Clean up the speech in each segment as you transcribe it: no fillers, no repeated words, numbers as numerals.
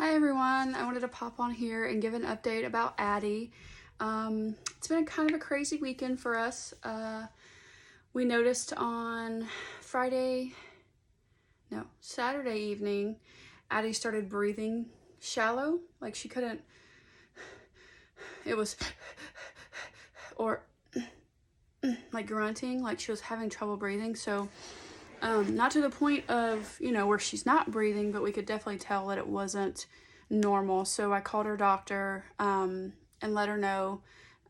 Hi everyone, I wanted to pop on here and give an update about Addy. It's been kind of a crazy weekend for us. We noticed on Saturday evening, Addy started breathing shallow, like she couldn't, it was, or like grunting, like she was having trouble breathing. So not to the point of, where she's not breathing, but we could definitely tell that it wasn't normal. So I called her doctor and let her know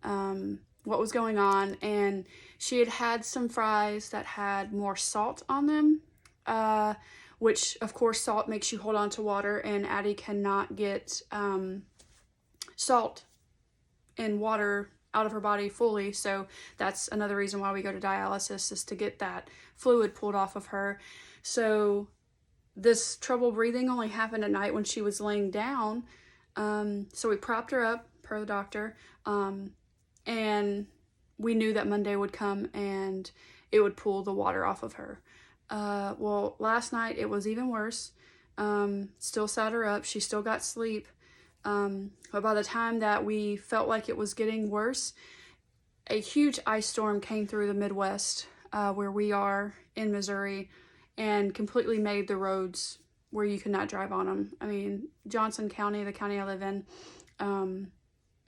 what was going on. And she had had some fries that had more salt on them, which of course salt makes you hold on to water, and Addy cannot get salt and water out of her body fully. So that's another reason why we go to dialysis, is to get that fluid pulled off of her. So this trouble breathing only happened at night when she was laying down. So we propped her up per the doctor. And we knew that Monday would come and it would pull the water off of her. Well, last night it was even worse. Still sat her up. She still got sleep. But by the time that we felt like it was getting worse, a huge ice storm came through the Midwest, where we are in Missouri, and completely made the roads where you could not drive on them. I mean, Johnson County, the county I live in,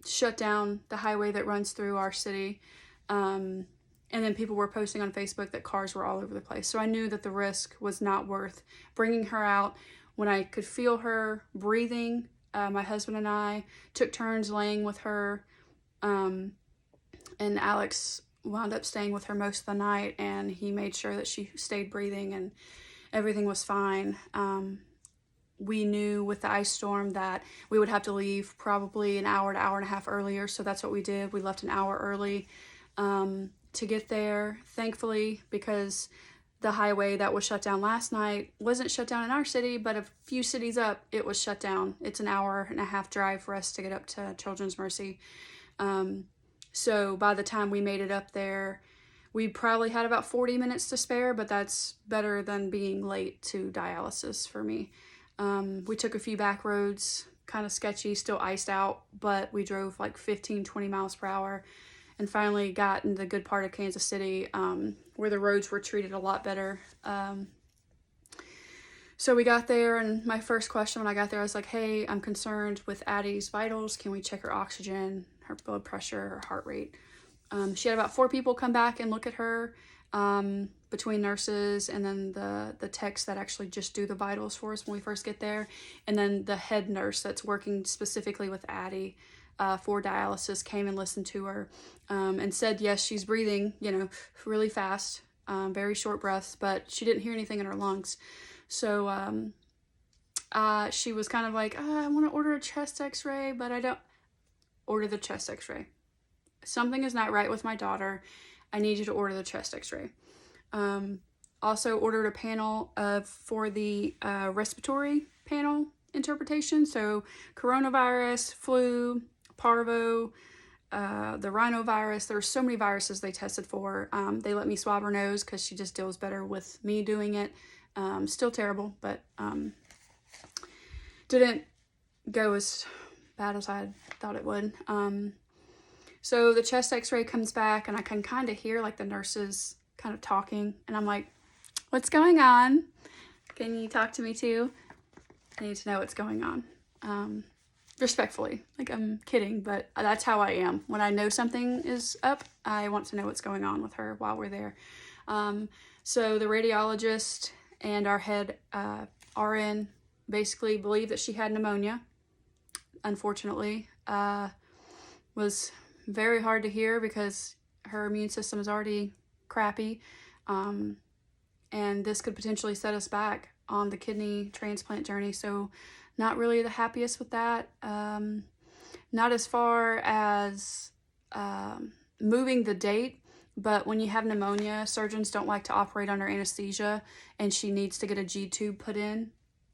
shut down the highway that runs through our city. And then people were posting on Facebook that cars were all over the place. So I knew that the risk was not worth bringing her out. When I could feel her breathing, my husband and I took turns laying with her, and Alex wound up staying with her most of the night, and he made sure that she stayed breathing and everything was fine. We knew with the ice storm that we would have to leave probably an hour to hour and a half earlier, so that's what we did. We left an hour early to get there, thankfully, because the highway that was shut down last night wasn't shut down in our city, but a few cities up, it was shut down. It's an hour and a half drive for us to get up to Children's Mercy. So by the time we made it up there, we probably had about 40 minutes to spare, but that's better than being late to dialysis for me. We took a few back roads, kind of sketchy, still iced out, but we drove like 15, 20 miles per hour. And finally got in the good part of Kansas City, where the roads were treated a lot better. So we got there, and my first question when I got there, I was like, hey, I'm concerned with Addy's vitals. Can we check her oxygen, her blood pressure, her heart rate? She had about 4 people come back and look at her, between nurses and then the techs that actually just do the vitals for us when we first get there. And then the head nurse that's working specifically with Addy for dialysis came and listened to her, and said, yes, she's breathing, really fast, very short breaths, but she didn't hear anything in her lungs. So she was kind of like, I want to order a chest x-ray, but I don't. Order the chest x-ray. Something is not right with my daughter. I need you to order the chest x-ray. Also ordered a panel for the respiratory panel interpretation. So coronavirus, flu, parvo, the rhinovirus. There were so many viruses they tested for. They let me swab her nose because she just deals better with me doing it. Still terrible, but didn't go as bad as I thought it would. So the chest x-ray comes back, and I can kind of hear like the nurses kind of talking, and I'm like, what's going on? Can you talk to me too? I need to know what's going on. Respectfully, like I'm kidding, but that's how I am. When I know something is up, I want to know what's going on with her while we're there. So the radiologist and our head RN basically believed that she had pneumonia. Unfortunately, was very hard to hear because her immune system is already crappy, and this could potentially set us back on the kidney transplant journey. So not really the happiest with that. Not as far as moving the date, but when you have pneumonia, surgeons don't like to operate under anesthesia, and she needs to get a G-tube put in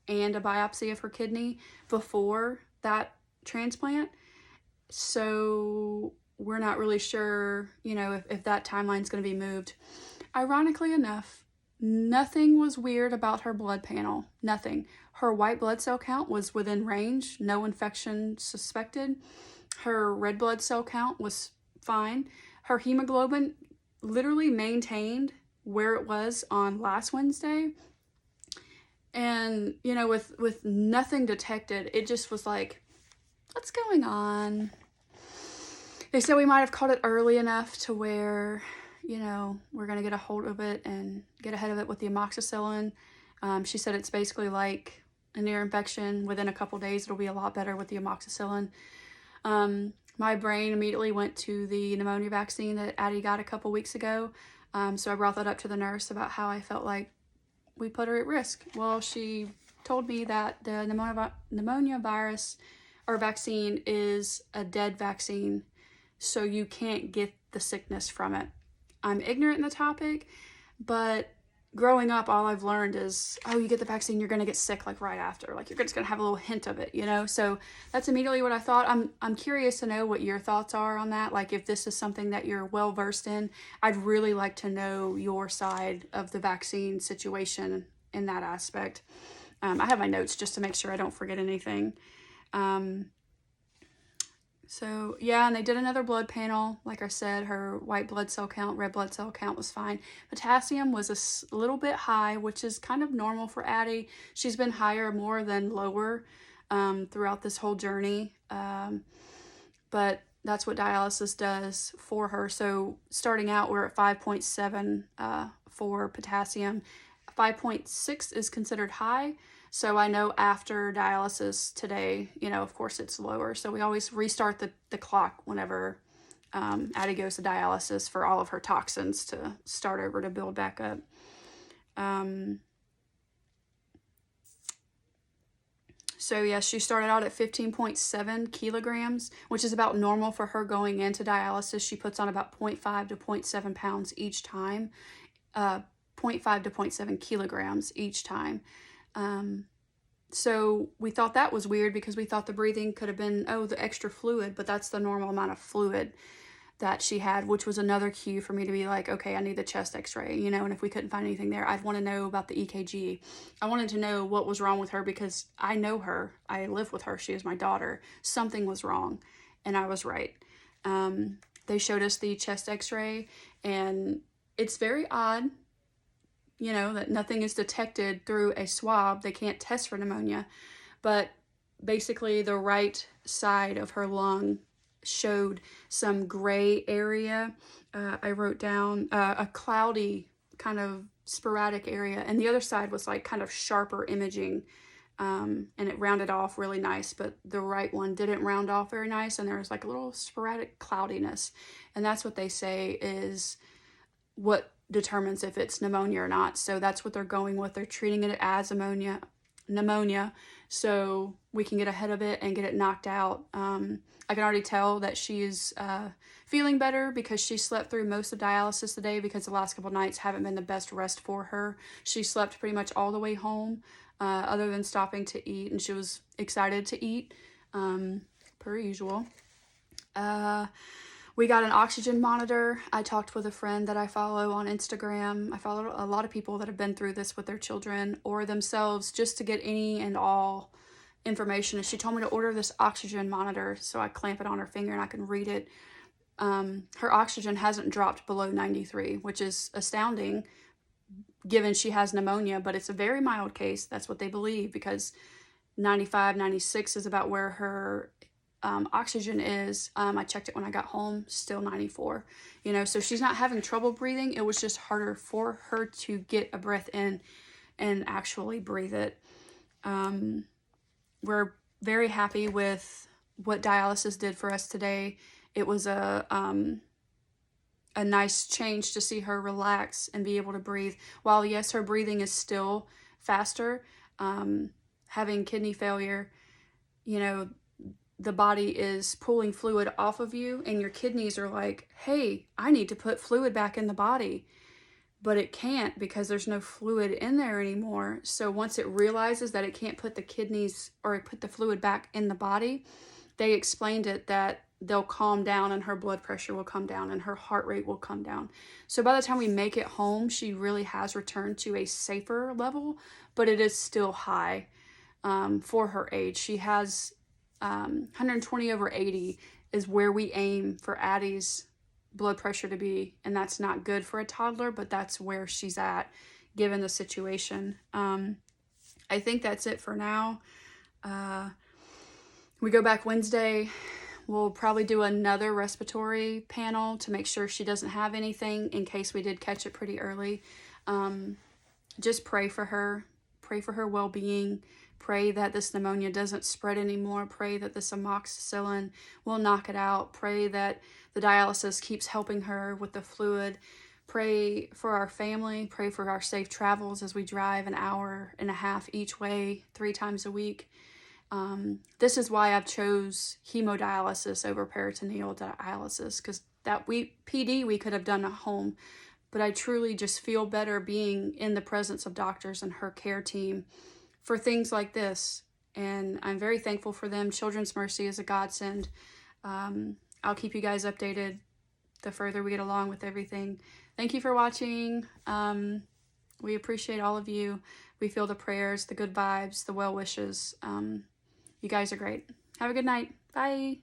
and a biopsy of her kidney before that transplant. So we're not really sure, if that timeline is going to be moved. Ironically enough, nothing was weird about her blood panel. Nothing. Her white blood cell count was within range, no infection suspected. Her red blood cell count was fine. Her hemoglobin literally maintained where it was on last Wednesday. And, you know, with nothing detected, it just was like, what's going on? They said we might have caught it early enough to where, you know, we're going to get a hold of it and get ahead of it with the amoxicillin. She said it's basically like an ear infection. Within a couple days, it'll be a lot better with the amoxicillin. My brain immediately went to the pneumonia vaccine that Addy got a couple weeks ago. So I brought that up to the nurse about how I felt like we put her at risk. Well, she told me that the pneumonia virus or vaccine is a dead vaccine, so you can't get the sickness from it. I'm ignorant in the topic, but growing up, all I've learned is, oh, you get the vaccine, you're going to get sick like right after. Like you're just going to have a little hint of it, you know? So that's immediately what I thought. I'm curious to know what your thoughts are on that. Like if this is something that you're well versed in, I'd really like to know your side of the vaccine situation in that aspect. I have my notes just to make sure I don't forget anything. So yeah, and they did another blood panel. Like I said, her white blood cell count, red blood cell count was fine. Potassium was a little bit high, which is kind of normal for Addy. She's been higher more than lower throughout this whole journey. But that's what dialysis does for her. So starting out, we're at 5.7 for potassium. 5.6 is considered high. So I know after dialysis today, you know, of course it's lower. So we always restart the clock whenever Addy goes to dialysis for all of her toxins to start over to build back up. So yeah, she started out at 15.7 kilograms, which is about normal for her going into dialysis. She puts on about 0.5 to 0.7 pounds each time, 0.5 to 0.7 kilograms each time. So we thought that was weird because we thought the breathing could have been, oh, the extra fluid, but that's the normal amount of fluid that she had, which was another cue for me to be like, okay, I need the chest x-ray, you know, and if we couldn't find anything there, I'd want to know about the EKG. I wanted to know what was wrong with her because I know her, I live with her, she is my daughter. Something was wrong, and I was right. They showed us the chest x-ray, and it's very odd, you know, that nothing is detected through a swab. They can't test for pneumonia, but basically the right side of her lung showed some gray area. I wrote down a cloudy kind of sporadic area, and the other side was like kind of sharper imaging, and it rounded off really nice, but the right one didn't round off very nice, and there was like a little sporadic cloudiness, and that's what they say is what determines if it's pneumonia or not. So that's what they're going with. They're treating it as pneumonia, so we can get ahead of it and get it knocked out. I can already tell that she's feeling better because she slept through most of dialysis today because the last couple nights haven't been the best rest for her. She slept pretty much all the way home, other than stopping to eat, and she was excited to eat, per usual. We got an oxygen monitor. I talked with a friend that I follow on Instagram. I follow a lot of people that have been through this with their children or themselves just to get any and all information. And she told me to order this oxygen monitor so I clamp it on her finger and I can read it. Her oxygen hasn't dropped below 93, which is astounding given she has pneumonia, but it's a very mild case. That's what they believe because 95, 96 is about where her oxygen is. I checked it when I got home, still 94, you know, so she's not having trouble breathing. It was just harder for her to get a breath in and actually breathe it. We're very happy with what dialysis did for us today. It was a nice change to see her relax and be able to breathe. While yes, her breathing is still faster, having kidney failure, you know, the body is pulling fluid off of you and your kidneys are like, hey, I need to put fluid back in the body, but it can't because there's no fluid in there anymore. So once it realizes that it can't put the kidneys or put the fluid back in the body, they explained it that they'll calm down and her blood pressure will come down and her heart rate will come down. So by the time we make it home, she really has returned to a safer level, but it is still high. for her age. She has 120/80 is where we aim for Addie's blood pressure to be, and that's not good for a toddler, but that's where she's at given the situation. I think that's it for now. We go back Wednesday. We'll probably do another respiratory panel to make sure she doesn't have anything in case we did catch it pretty early. Just pray for her well-being. Pray that this pneumonia doesn't spread anymore. Pray that this amoxicillin will knock it out. Pray that the dialysis keeps helping her with the fluid. Pray for our family. Pray for our safe travels as we drive an hour and a half each way 3 times a week. This is why I've chose hemodialysis over peritoneal dialysis, because PD we could have done at home, but I truly just feel better being in the presence of doctors and her care team for things like this, and I'm very thankful for them. Children's Mercy is a godsend. I'll keep you guys updated the further we get along with everything. Thank you for watching. We appreciate all of you. We feel the prayers, the good vibes, the well wishes. You guys are great. Have a good night. Bye.